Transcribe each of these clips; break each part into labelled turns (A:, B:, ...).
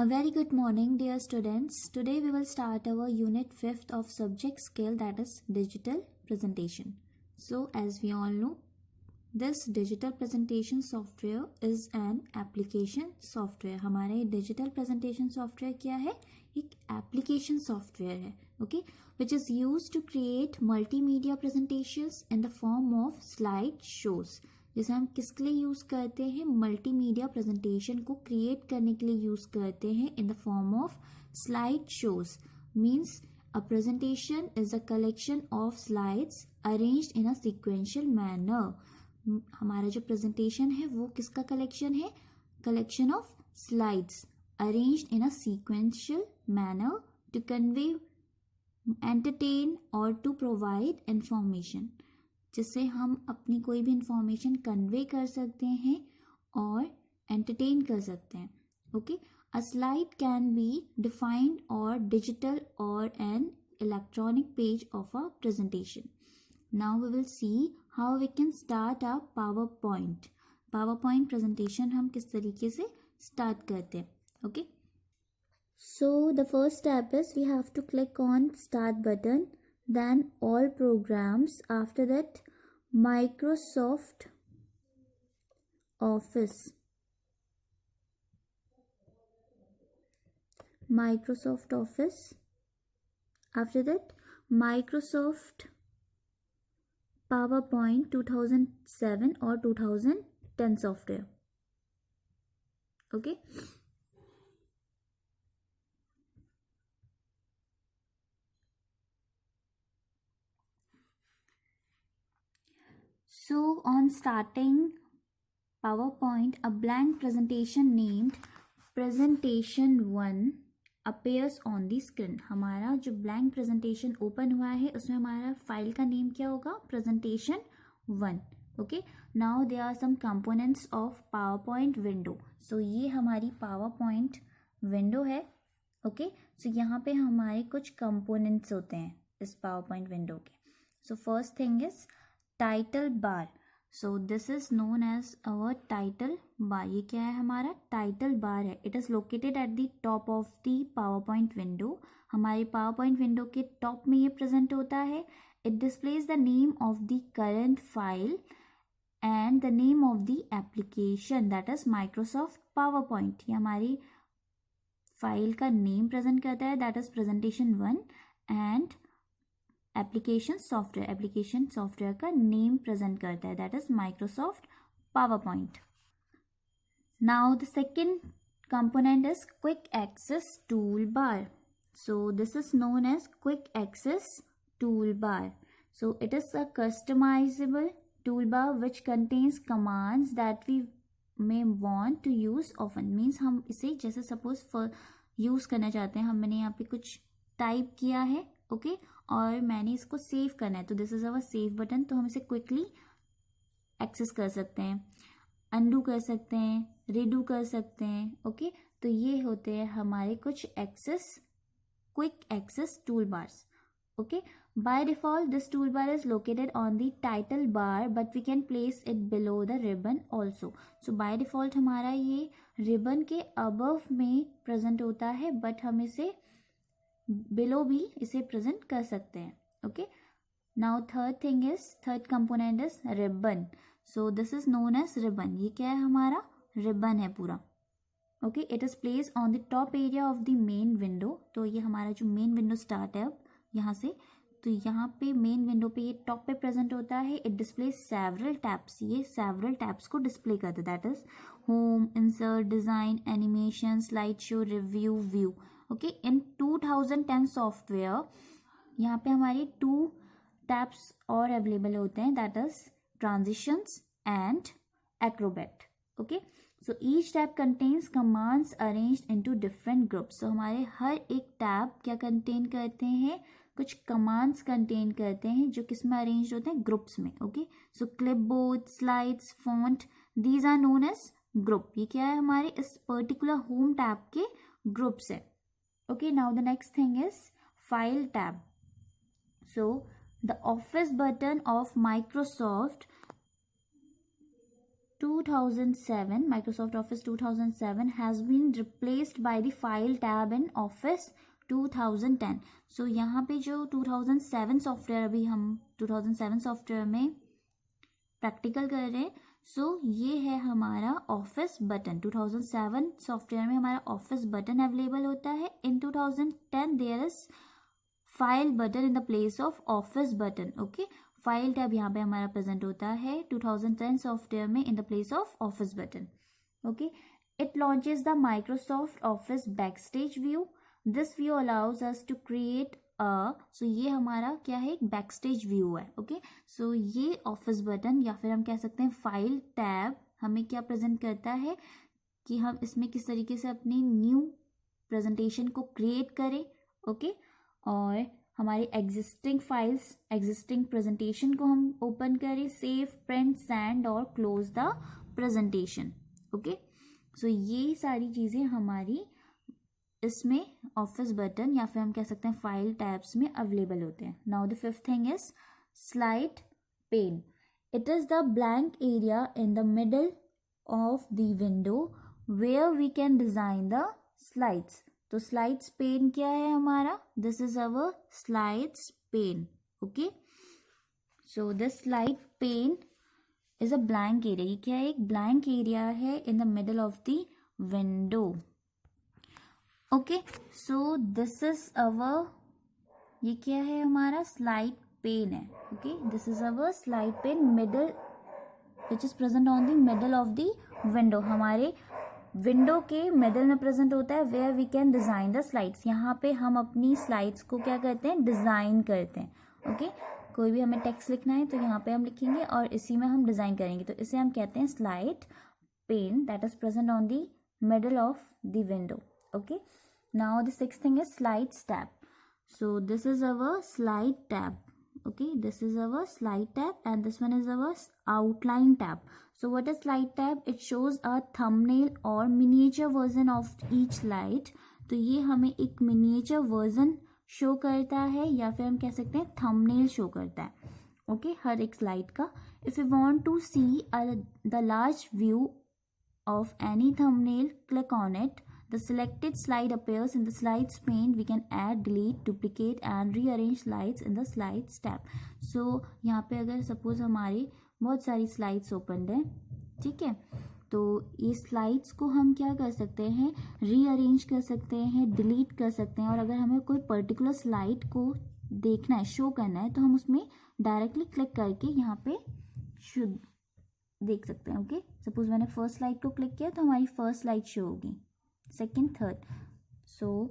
A: A very good morning, dear students. Today we will start our unit 5th of subject scale, that is digital presentation. So as we all know, this digital presentation software is an application software. हमारे digital presentation software क्या है? एक application software है, okay, which is used to create multimedia presentations in the form of slide shows. जिसे हम किसके लिए use करते हैं? मल्टीमीडिया प्रेजेंटेशन को क्रिएट करने के लिए यूज़ करते हैं in the form of slide shows. Means a presentation is a collection of slides arranged in a sequential manner. हमारा जो प्रेजेंटेशन है वो किसका कलेक्शन है? Collection of slides arranged in a sequential manner to convey, entertain और to provide information, जिससे हम अपनी कोई भी इंफॉर्मेशन कन्वे कर सकते हैं और एंटरटेन कर सकते हैं. Okay, a slide can be defined और डिजिटल और an electronic page of a presentation. Now we will see how we can start a PowerPoint. PowerPoint presentation हम किस तरीके से स्टार्ट करते हैं. Okay, so the first step is we have to click on start button, then all programs. After that, Microsoft Office. After that, Microsoft PowerPoint 2007 or 2010 software. Okay. So on starting PowerPoint, a blank presentation named Presentation 1 appears on the screen. हमारा जो blank presentation open हुआ है उसमें हमारा file का name क्या होगा? Presentation 1. Okay. Now there are some components of PowerPoint window. So ये हमारी PowerPoint window है. Okay. So यहाँ पे हमारे कुछ components होते हैं इस PowerPoint window के. So first thing is title bar. So this is known as our title bar. ये क्या है? हमारा टाइटल बार है. It is located at the top of the PowerPoint window. हमारी पावर पॉइंट विंडो के top में ये present होता है. It displays the name of the current file and the name of the application, that is Microsoft PowerPoint. ये हमारी file का name present करता है, that is presentation 1, and application software का नेम प्रेजेंट करता है, that is Microsoft PowerPoint. Now the second component is quick access tool bar. So this is known as quick access tool bar. So it is a customizable tool bar which contains commands that we may want to use often. Means हम इसे जैसे suppose use करना चाहते हैं, मैंने यहाँ पे कुछ टाइप किया है, ओके, और मैंने इसको सेव करना है, तो this is our save button. तो हम इसे क्विकली एक्सेस कर सकते हैं, अनडू कर सकते हैं, रीडू कर सकते हैं. ओके, तो ये होते हैं हमारे कुछ quick access tool bars. Okay, by default this tool bar is located on the title bar but we can place it below the ribbon also. So by default हमारा ये रिबन के अबव में प्रेजेंट होता है, but हम इसे below भी इसे प्रेजेंट कर सकते हैं. Okay, now third component is ribbon. So this is known as ribbon. ये क्या है? हमारा रिबन है पूरा. Okay, it is place on the top area of the main window. तो ये हमारा जो मेन विंडो स्टार्ट है अब यहाँ से, तो यहाँ पे मेन विंडो पे ये टॉप पे प्रेजेंट होता है. It displays several tabs. ये सेवरल टैब्स को डिस्प्ले करता है, that is home, insert, design, animation, slide show, review, view. Okay, in 2010 software यहाँ पे हमारी 2 टैब्स और अवेलेबल होते हैं, that is transitions and Acrobat. Okay, so each tab contains commands arranged into different groups. So हमारे हर एक tab क्या कंटेन करते हैं? कुछ कमांड्स कंटेन करते हैं जो किस में अरेंज होते हैं? ग्रुप्स में. Okay, so clipboard, slides, font, these are known as group. ये क्या है? हमारे इस पर्टिकुलर होम टैब के ग्रुप्स है. Okay, now the next thing is file tab. So the office button of Microsoft 2007, Microsoft Office 2007 has been replaced by the File tab in Office 2010. So यहाँ पे जो 2007 सॉफ्टवेयर, अभी हम 2007 software में practical कर रहे हैं. सो ये है हमारा ऑफिस बटन. 2007 सॉफ्टवेयर में हमारा ऑफिस बटन अवेलेबल होता है. In 2010 there is file button in the place of office button. Okay, file tab यहाँ पे हमारा प्रेजेंट होता है 2010 सॉफ्टवेयर में in the place of office button. Okay, it launches the Microsoft Office backstage view. This view allows us to create so ये हमारा क्या है, एक बैकस्टेज व्यू है. ओके, सो ये ऑफिस बटन या फिर हम कह सकते हैं फाइल टैब हमें क्या प्रेजेंट करता है कि हम इसमें किस तरीके से अपनी न्यू प्रेजेंटेशन को क्रिएट करें. ओके, और हमारी एग्जिस्टिंग फाइल्स, एग्जिस्टिंग प्रेजेंटेशन को हम ओपन करें, सेव, प्रिंट, सेंड और close the presentation. Okay, so ये सारी चीज़ें हमारी इसमें ऑफिस बटन या फिर हम कह सकते हैं फाइल टैब्स में अवेलेबल होते हैं. Now the fifth thing is slide pane. It is the blank area in the middle of the window where we can design the slides. तो स्लाइड्स पेन क्या है हमारा, this is our slides pane. Okay, so this slide pane is a blank area. ये क्या है, एक blank area है in the middle of the window. Okay, so this is our, ये क्या है हमारा स्लाइड पेन है. Okay, this is our slide pane middle which is present on the middle of the window. हमारे window के middle में present होता है where we can design the slides. यहाँ पे हम अपनी स्लाइड्स को क्या करते हैं, डिज़ाइन करते हैं. ओके, कोई भी हमें टेक्स्ट लिखना है तो यहाँ पे हम लिखेंगे और इसी में हम डिज़ाइन करेंगे. तो इसे हम कहते हैं slide pane that is present on the middle of the window. Okay, now the sixth thing is slides tab. So this is our slide tab. Okay, this is our slide tab and this one is our outline tab. So what is slide tab? It shows a thumbnail or miniature version of each slide. तो ये हमें एक miniature version show करता है या फिर हम कह सकते हैं thumbnail शो करता है. ओके, हर एक स्लाइड का. If you want to see the large view of any thumbnail, click on it. The selected slide appears in the slides pane. We can add, delete, duplicate and rearrange slides in the slides tab. So यहाँ पे अगर suppose हमारी बहुत सारी slides open है, ठीक है, तो ये स्लाइड्स को हम क्या कर सकते हैं, रीअरेंज कर सकते हैं, डिलीट कर सकते हैं. और अगर हमें कोई पर्टिकुलर स्लाइड को देखना है, शो करना है, तो हम उसमें डायरेक्टली क्लिक करके यहाँ पे शुड देख सकते हैं. ओके, सपोज मैंने फर्स्ट स्लाइड को क्लिक किया तो हमारी फर्स्ट स्लाइड शो होगी, सेकेंड, थर्ड. सो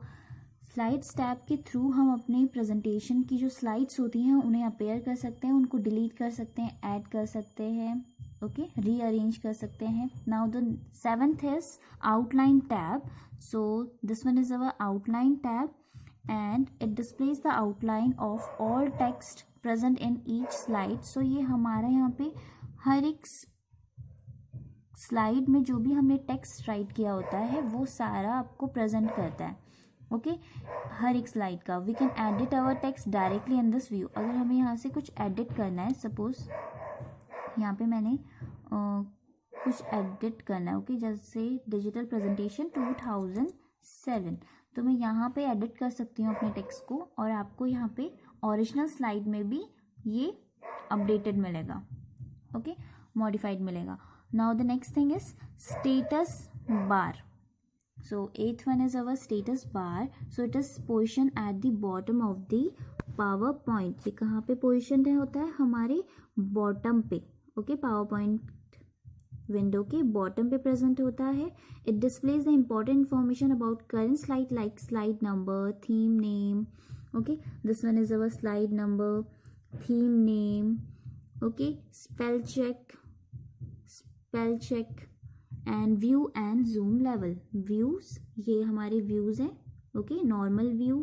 A: स्लाइड्स टैब के थ्रू हम अपने प्रेजेंटेशन की जो स्लाइड्स होती हैं उन्हें अपेयर कर सकते हैं, उनको डिलीट कर सकते हैं, ऐड कर सकते हैं. ओके, रीअरेंज कर सकते हैं. Now the seventh is outline tab. So this one is our outline tab and it displays the outline of all text present in each slide. So ये हमारा यहाँ पे हर एक स्लाइड में जो भी हमने टेक्स्ट राइट किया होता है वो सारा आपको प्रेजेंट करता है. ओके, हर एक स्लाइड का. We can edit our text directly in this view. अगर हमें यहाँ से कुछ एडिट करना है, सपोज यहाँ पे मैंने कुछ एडिट करना है. ओके, जैसे डिजिटल प्रेजेंटेशन 2007, तो मैं यहाँ पे एडिट कर सकती हूँ अपने टेक्स्ट को और आपको यहाँ पे ओरिजिनल स्लाइड में भी ये अपडेटेड मिलेगा. ओके, मॉडिफाइड मिलेगा. Now the next thing is status bar. So eighth one is our status bar. So it is positioned at the bottom of the PowerPoint. ये कहाँ पे positioned होता है, हमारे bottom पे. Okay, PowerPoint विंडो के bottom पे प्रेजेंट होता है. It displays the important information about current slide like slide number, theme name. Okay, this one is our slide number, theme name. Okay, spell check and view and zoom level. Views, ये हमारे views हैं. Okay, normal view,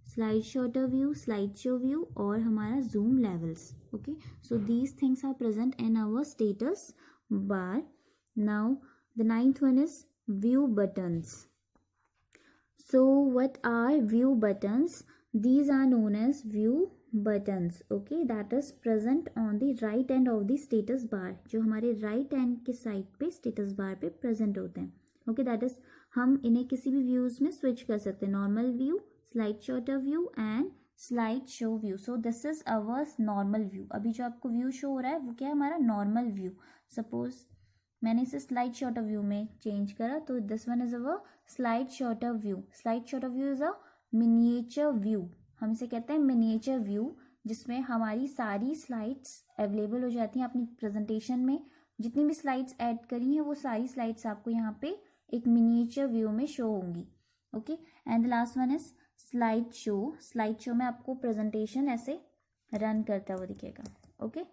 A: slide sorter view, slide show view और हमारा zoom levels. Okay, so these things are present in our status bar. Now the ninth one is view buttons. So what are view buttons? These are known as view buttons, okay, that is present on the right end of the status bar, जो हमारे right end के side पे status bar पे present होते हैं, okay, that is हम इन्हें किसी भी views में switch कर सकते हैं, normal view, slide sorter view and slide show view. So this is our normal view. अभी जो आपको view show हो रहा है वो क्या है, हमारा normal view. Suppose मैंने इसे स्लाइड शॉर्टर व्यू में चेंज करा, तो this one is our slide shorter view. Slide shorter view is a miniature view. हम इसे कहते हैं मिनिएचर व्यू, जिसमें हमारी सारी स्लाइड्स अवेलेबल हो जाती हैं अपनी प्रेजेंटेशन में. जितनी भी स्लाइड्स ऐड करी हैं वो सारी स्लाइड्स आपको यहाँ पे एक मिनिएचर व्यू में शो होंगी. Okay, and the last one is slide show. Slide show में आपको प्रेजेंटेशन ऐसे रन करता हुआ दिखेगा. Okay,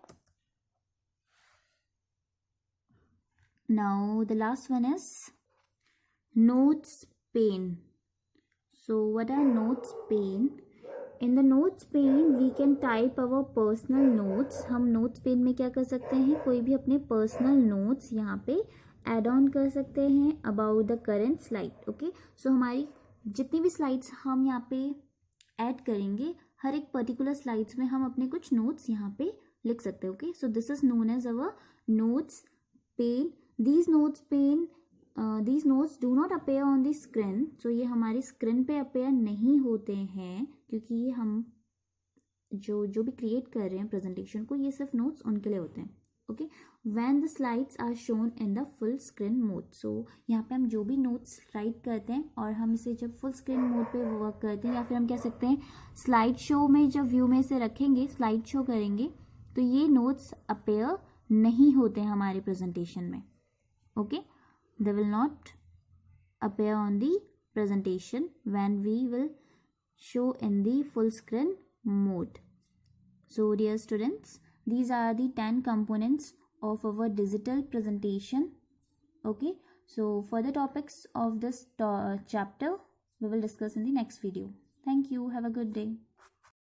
A: now the last one is notes pane. So what are notes pane? In the notes pane we can type our personal notes. हम notes pane में क्या कर सकते हैं, कोई भी अपने personal notes यहाँ पे add on कर सकते हैं about the current slide. Okay, so हमारी जितनी भी slides हम यहाँ पे add करेंगे, हर एक particular slides में हम अपने कुछ notes यहाँ पे लिख सकते हैं. Okay, so this is known as our notes pane. These notes do not appear on the screen. So ये हमारी स्क्रीन पे अपेयर नहीं होते हैं, क्योंकि ये हम जो भी क्रिएट कर रहे हैं प्रेजेंटेशन को, ये सिर्फ नोट्स उनके लिए होते हैं. Okay, when the slides are shown in the full screen mode. So यहाँ पे हम जो भी नोट्स राइट करते हैं और हम इसे जब फुल स्क्रीन मोड पे वर्क करते हैं, या फिर हम कह सकते हैं स्लाइड शो में जब व्यू में इसे रखेंगे, स्लाइड शो करेंगे, तो ये नोट्स अपेयर नहीं होते हैं हमारे प्रेजेंटेशन में. Okay, they will not appear on the presentation when we will show in the full screen mode. So dear students, these are the 10 components of our digital presentation. Okay, so further topics of this chapter we will discuss in the next video. Thank you. Have a good day.